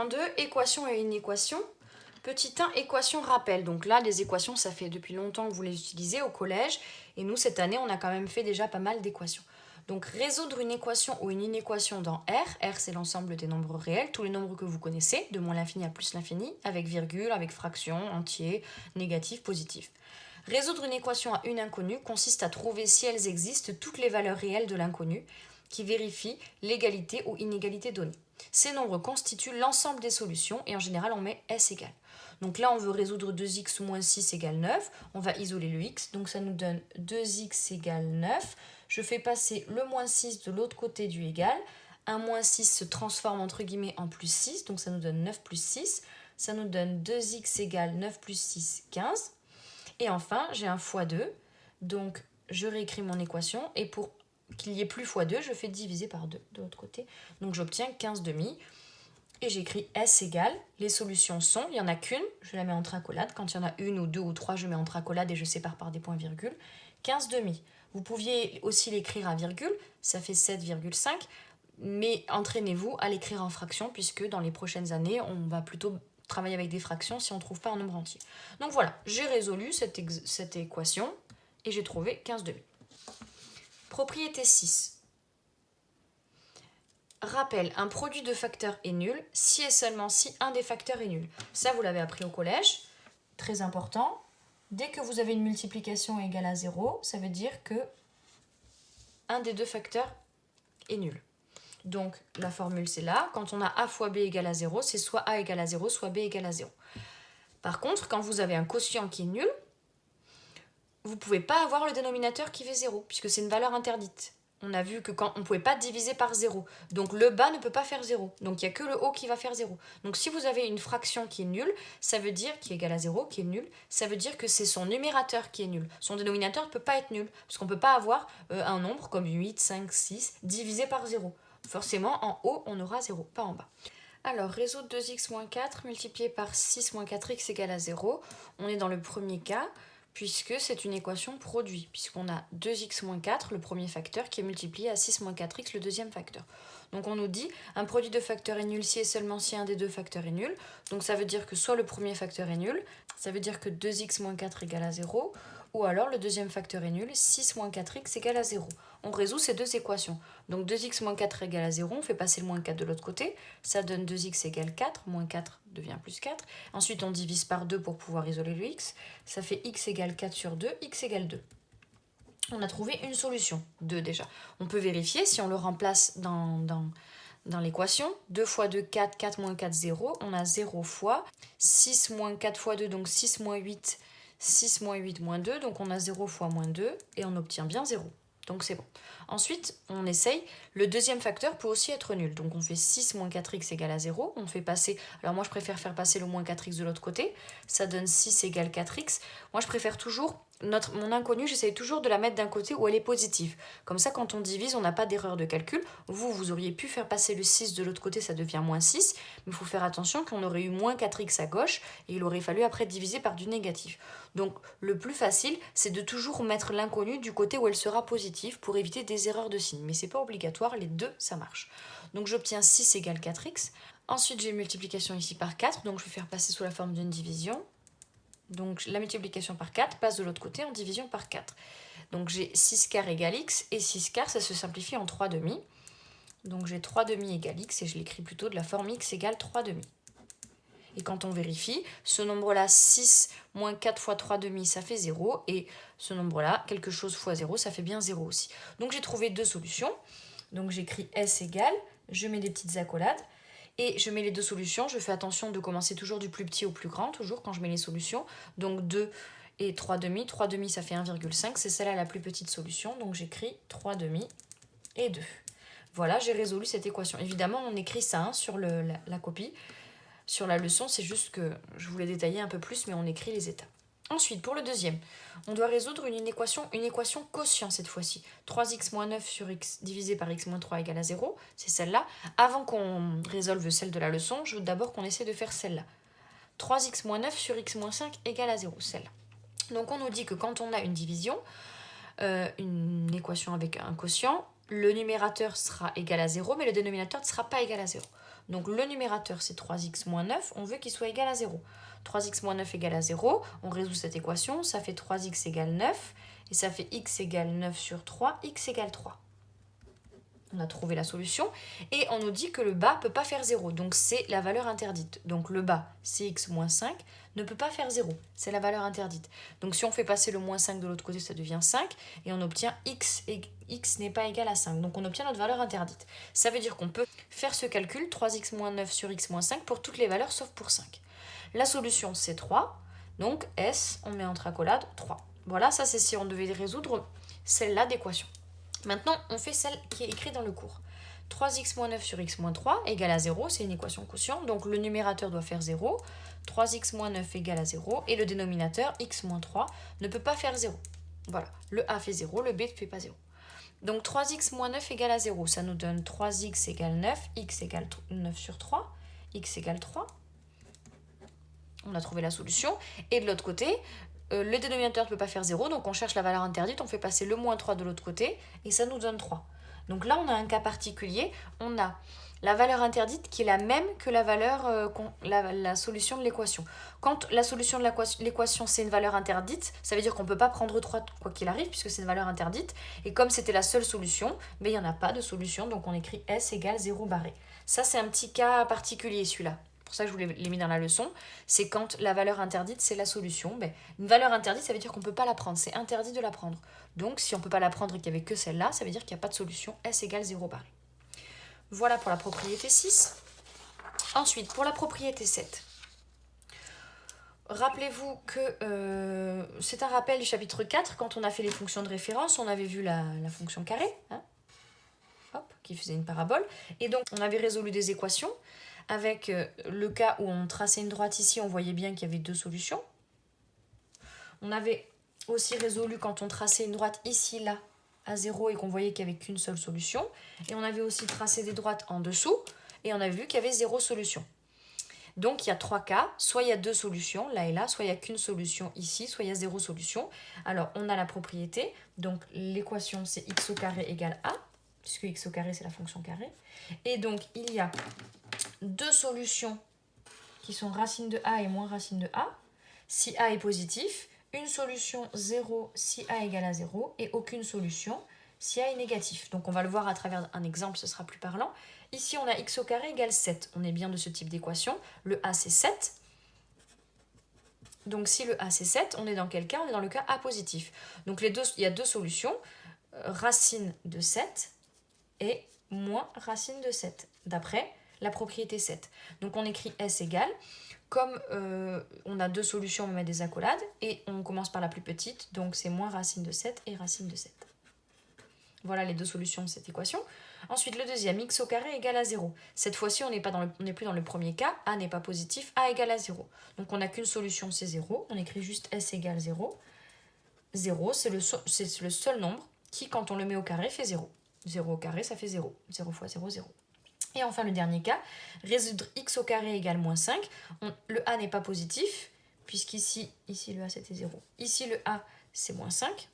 2.2, équation et inéquation. Petit 1, équation rappel. Donc là, les équations, ça fait depuis longtemps que vous les utilisez au collège. Et nous, cette année, on a quand même fait déjà pas mal d'équations. Donc résoudre une équation ou une inéquation dans R. R, c'est l'ensemble des nombres réels, tous les nombres que vous connaissez, de moins l'infini à plus l'infini, avec virgule, avec fraction, entier, négatif, positif. Résoudre une équation à une inconnue consiste à trouver si elles existent toutes les valeurs réelles de l'inconnu, qui vérifie l'égalité ou inégalité donnée. Ces nombres constituent l'ensemble des solutions et en général on met S égale. Donc là on veut résoudre 2x moins 6 égale 9, on va isoler le x, donc ça nous donne 2x égale 9. Je fais passer le moins 6 de l'autre côté du égal, un moins 6 se transforme entre guillemets en plus 6, donc ça nous donne 9 plus 6, ça nous donne 2x égale 9 plus 6, 15. Et enfin j'ai un x2, donc je réécris mon équation et pour qu'il y ait plus x2, je fais diviser par 2 de l'autre côté. Donc j'obtiens 15 demi. Et j'écris S égale, les solutions sont, il n'y en a qu'une, je la mets entre accolades. Quand il y en a une ou deux ou trois, je mets entre accolades et je sépare par des points-virgules. 15 demi. Vous pouviez aussi l'écrire à virgule, ça fait 7,5. Mais entraînez-vous à l'écrire en fraction, puisque dans les prochaines années, on va plutôt travailler avec des fractions si on ne trouve pas un nombre entier. Donc voilà, j'ai résolu cette équation et j'ai trouvé 15 demi. Propriété 6. Rappel, un produit de facteurs est nul si et seulement si un des facteurs est nul. Ça, vous l'avez appris au collège, très important. Dès que vous avez une multiplication égale à 0, ça veut dire que un des deux facteurs est nul. Donc, la formule, c'est là. Quand on a a fois b égale à 0, c'est soit a égale à 0, soit b égale à 0. Par contre, quand vous avez un quotient qui est nul, vous ne pouvez pas avoir le dénominateur qui fait 0, puisque c'est une valeur interdite. On a vu que quand on ne pouvait pas diviser par 0. Donc le bas ne peut pas faire 0. Donc il n'y a que le haut qui va faire 0. Donc si vous avez une fraction qui est nulle, ça veut dire, qui est égale à 0, qui est nulle, ça veut dire que c'est son numérateur qui est nul. Son dénominateur ne peut pas être nul. Parce qu'on ne peut pas avoir un nombre comme 8, 5, 6 divisé par 0. Forcément, en haut, on aura 0, pas en bas. Alors, résoudre 2x moins 4 multiplié par 6 moins 4x égale à 0. On est dans le premier cas, puisque c'est une équation produit, puisqu'on a 2x moins 4, le premier facteur, qui est multiplié à 6 moins 4x, le deuxième facteur. Donc on nous dit, un produit de facteurs est nul si et seulement si un des deux facteurs est nul. Donc ça veut dire que soit le premier facteur est nul, ça veut dire que 2x moins 4 égale à 0, ou alors le deuxième facteur est nul, 6 moins 4x égale à 0. On résout ces deux équations. Donc 2x moins 4 égale à 0, on fait passer le moins 4 de l'autre côté, ça donne 2x égale 4, moins 4 devient plus 4. Ensuite on divise par 2 pour pouvoir isoler le x, ça fait x égale 4 sur 2, x égale 2. On a trouvé une solution, 2 déjà. On peut vérifier si on le remplace dans l'équation. 2 fois 2, 4, 4 moins 4, 0. On a 0 fois 6 moins 4 fois 2, donc 6 moins 8, 6 moins 8 moins 2. Donc on a 0 fois moins 2 et on obtient bien 0. Donc c'est bon. Ensuite, on essaye. Le deuxième facteur peut aussi être nul. Donc on fait 6 moins 4x égale à 0. On fait passer... Alors moi je préfère faire passer le moins 4x de l'autre côté. Ça donne 6 égale 4x. Moi je préfère toujours... Mon inconnue, j'essaye toujours de la mettre d'un côté où elle est positive. Comme ça, quand on divise, on n'a pas d'erreur de calcul. Vous auriez pu faire passer le 6 de l'autre côté, ça devient moins 6. Mais il faut faire attention qu'on aurait eu moins 4x à gauche et il aurait fallu après diviser par du négatif. Donc le plus facile, c'est de toujours mettre l'inconnu du côté où elle sera positive pour éviter des erreurs de signe. Mais c'est pas obligatoire, les deux, ça marche. Donc j'obtiens 6 égale 4x. Ensuite, j'ai une multiplication ici par 4, donc je vais faire passer sous la forme d'une division. Donc la multiplication par 4 passe de l'autre côté en division par 4. Donc j'ai 6 quarts égale x, et 6 quarts, ça se simplifie en 3 demi. Donc j'ai 3 demi égale x, et je l'écris plutôt de la forme x égale 3 demi. Et quand on vérifie, ce nombre-là, 6 moins 4 fois 3 demi, ça fait 0. Et ce nombre-là, quelque chose fois 0, ça fait bien 0 aussi. Donc j'ai trouvé deux solutions. Donc j'écris S égale, je mets des petites accolades. Et je mets les deux solutions. Je fais attention de commencer toujours du plus petit au plus grand, toujours quand je mets les solutions. Donc 2 et 3 demi. 3 demi, ça fait 1,5. C'est celle-là la plus petite solution. Donc j'écris 3 demi et 2. Voilà, j'ai résolu cette équation. Évidemment, on écrit ça sur la copie. Sur la leçon, c'est juste que je voulais détailler un peu plus, mais on écrit les étapes. Ensuite, pour le deuxième, on doit résoudre une équation quotient cette fois-ci. 3x moins 9 sur x divisé par x moins 3 égale à 0, c'est celle-là. Avant qu'on résolve celle de la leçon, je veux d'abord qu'on essaie de faire celle-là. 3x moins 9 sur x moins 5 égale à 0, celle-là. Donc on nous dit que quand on a une division, une équation avec un quotient, le numérateur sera égal à 0, mais le dénominateur ne sera pas égal à 0. Donc le numérateur, c'est 3x moins 9, on veut qu'il soit égal à 0. 3x moins 9 égale à 0, on résout cette équation, ça fait 3x égale 9, et ça fait x égale 9 sur 3, x égale 3. On a trouvé la solution, et on nous dit que le bas ne peut pas faire 0, donc c'est la valeur interdite. Donc le bas, c'est x moins 5, ne peut pas faire 0, c'est la valeur interdite. Donc si on fait passer le moins 5 de l'autre côté, ça devient 5, et on obtient x, et x n'est pas égal à 5. Donc on obtient notre valeur interdite. Ça veut dire qu'on peut faire ce calcul, 3x moins 9 sur x moins 5, pour toutes les valeurs sauf pour 5. La solution, c'est 3, donc S, on met entre accolades 3. Voilà, ça c'est si on devait résoudre celle-là d'équation. Maintenant, on fait celle qui est écrite dans le cours. 3x moins 9 sur x moins 3 égale à 0, c'est une équation quotient, donc le numérateur doit faire 0. 3x moins 9 égale à 0, et le dénominateur, x moins 3, ne peut pas faire 0. Voilà, le a fait 0, le b ne fait pas 0. Donc 3x moins 9 égale à 0, ça nous donne 3x égale 9, x égale 9 sur 3, x égale 3. On a trouvé la solution. Et de l'autre côté, le dénominateur ne peut pas faire 0, donc on cherche la valeur interdite, on fait passer le moins 3 de l'autre côté, et ça nous donne 3. Donc là, on a un cas particulier, on a la valeur interdite qui est la même que la valeur, la solution de l'équation. Quand la solution de l'équation, c'est une valeur interdite, ça veut dire qu'on ne peut pas prendre 3 quoi qu'il arrive, puisque c'est une valeur interdite, et comme c'était la seule solution, mais il n'y en a pas de solution, donc on écrit S égale 0 barré. Ça, c'est un petit cas particulier, celui-là. Pour ça que je vous l'ai mis dans la leçon, c'est quand la valeur interdite, c'est la solution. Ben, une valeur interdite, ça veut dire qu'on ne peut pas la prendre, c'est interdit de la prendre. Donc, si on ne peut pas la prendre et qu'il n'y avait que celle-là, ça veut dire qu'il n'y a pas de solution, S égale 0 barré. Voilà pour la propriété 6. Ensuite, pour la propriété 7. Rappelez-vous que c'est un rappel du chapitre 4, quand on a fait les fonctions de référence, on avait vu la fonction carré, hein, hop, qui faisait une parabole, et donc on avait résolu des équations. Avec le cas où on traçait une droite ici, on voyait bien qu'il y avait deux solutions. On avait aussi résolu quand on traçait une droite ici, là, à 0 et qu'on voyait qu'il n'y avait qu'une seule solution. Et on avait aussi tracé des droites en dessous et on a vu qu'il y avait 0 solution. Donc il y a 3 cas, soit il y a 2 solutions, là et là, soit il n'y a qu'une solution ici, soit il y a 0 solution. Alors on a la propriété, donc l'équation c'est x au carré égale a, puisque x au carré c'est la fonction carré. Et donc il y a 2 solutions qui sont racine de a et moins racine de a, si a est positif, une solution 0 si a égale à 0 et aucune solution si a est négatif. Donc on va le voir à travers un exemple, ce sera plus parlant. Ici on a x au carré égale 7, on est bien de ce type d'équation, le a c'est 7. Donc si le a c'est 7, on est dans quel cas? On est dans le cas a positif. Donc il y a 2 solutions, racine de 7 et moins racine de 7, d'après la propriété 7. Donc on écrit S égale, comme on a 2 solutions, on met des accolades, et on commence par la plus petite, donc c'est moins racine de 7 et racine de 7. Voilà les 2 solutions de cette équation. Ensuite, le deuxième, x au carré égale à 0. Cette fois-ci, on n'est plus dans le premier cas, a n'est pas positif, a égale à 0. Donc on n'a qu'une solution, c'est 0, on écrit juste S égale 0. 0, c'est le seul nombre qui, quand on le met au carré, fait 0. 0 au carré, ça fait 0. 0 fois 0, 0. Et enfin, le dernier cas, résoudre x au carré égale moins 5. Le a n'est pas positif, puisqu'ici le a c'était 0. Ici, le a c'est moins 5.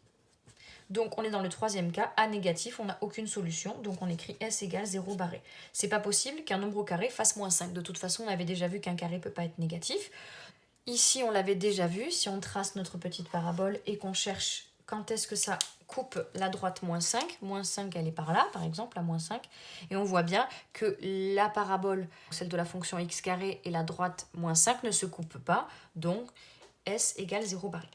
Donc, on est dans le troisième cas, a négatif, on n'a aucune solution, donc on écrit S égale 0 barré. C'est pas possible qu'un nombre au carré fasse moins 5. De toute façon, on avait déjà vu qu'un carré ne peut pas être négatif. Ici, on l'avait déjà vu, si on trace notre petite parabole et qu'on cherche quand est-ce que ça coupe la droite moins 5 elle est par là, par exemple, la moins 5, et on voit bien que la parabole, celle de la fonction x carré et la droite moins 5 ne se coupent pas, donc S égale 0 barré.